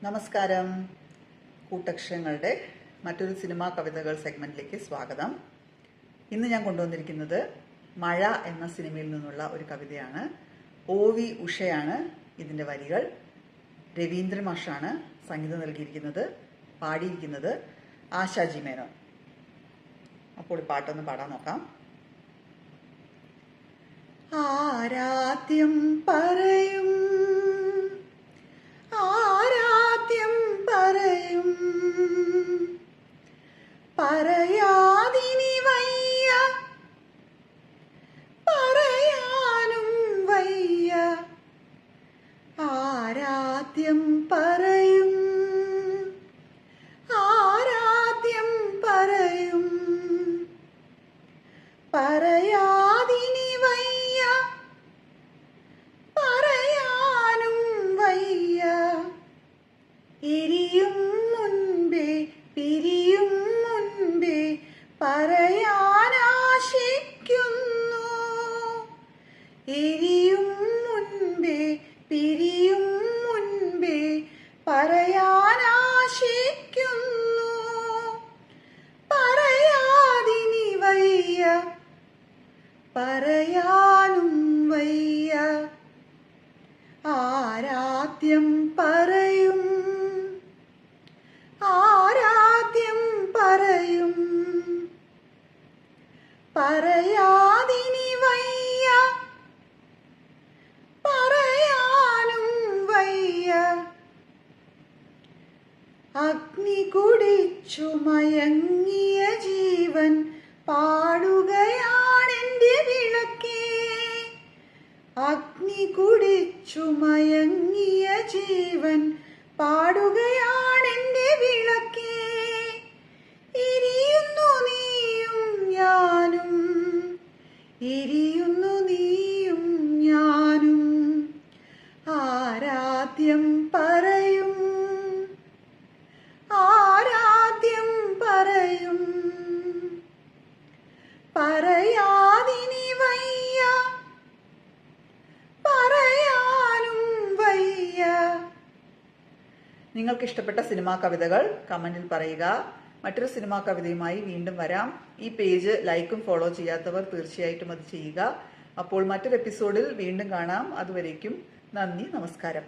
നമസ്കാരം. കൂട്ടക്ഷരങ്ങളുടെ മറ്റൊരു സിനിമാ കവിതകൾ സെഗ്മെന്റിലേക്ക് സ്വാഗതം. ഇന്ന് ഞാൻ കൊണ്ടുവന്നിരിക്കുന്നത് മഴ എന്ന സിനിമയിൽ നിന്നുള്ള ഒരു കവിതയാണ്. OV ഉഷയാണ് ഇതിൻ്റെ വരികൾ. രവീന്ദ്രൻ മാഷാണ് സംഗീതം നൽകിയിരിക്കുന്നത്. പാടിയിരിക്കുന്നത് ആശാജി മേനോൻ. അപ്പോൾ ഈ പാട്ടൊന്ന് പാടാൻ നോക്കാം. ആരാധ്യം പറയും പറയാതിനി വയ്യ, പറയാനും വയ്യ. ആരാധ്യം പറയും, ആരാധ്യം പറയും. പറയാതിനി വയ്യ, പറയാനും വയ്യ. എരിയും മുൻപേ പിരിയും മുൻപേ പറയാനാശിക്കുന്നു. എരിയും മുൻപേ പിരിയും മുൻപേ പറയാനാശിക്കുന്നു. പറയാതിനി വയ്യ, പറയാനും വയ്യ. ആരാധ്യം പറയും, ആരാധ്യം പറയും. പറയാതിനി വയ്യ, പറയാനും വയ്യ. അഗ്നി കുടിച്ചു മയങ്ങിയ ജീവൻ പാടുകയാണെന്റെ വിളക്കേ. അഗ്നി കുടിച്ചു മയങ്ങിയ ജീവൻ പാടുകയാണെന്റെ വിളക്കേ. എരിയുന്നു നീയും ഞാനും, എരിയുന്നു നീയും ഞാനും. ആരാധ്യം പറയും, ആരാധ്യം പറയും. പറയാതിനി വയ്യ, പറയാനും വയ്യ. നിങ്ങൾക്ക് ഇഷ്ടപ്പെട്ട സിനിമാ കവിതകൾ കമന്റിൽ പറയുക. മറ്റൊരു സിനിമാ കവിതയുമായി വീണ്ടും വരാം. ഈ പേജ് ലൈക്കും ഫോളോ ചെയ്യാത്തവർ തീർച്ചയായിട്ടും അത് ചെയ്യുക. അപ്പോൾ മറ്റൊരു എപ്പിസോഡിൽ വീണ്ടും കാണാം. അതുവരേക്കും നന്ദി, നമസ്കാരം.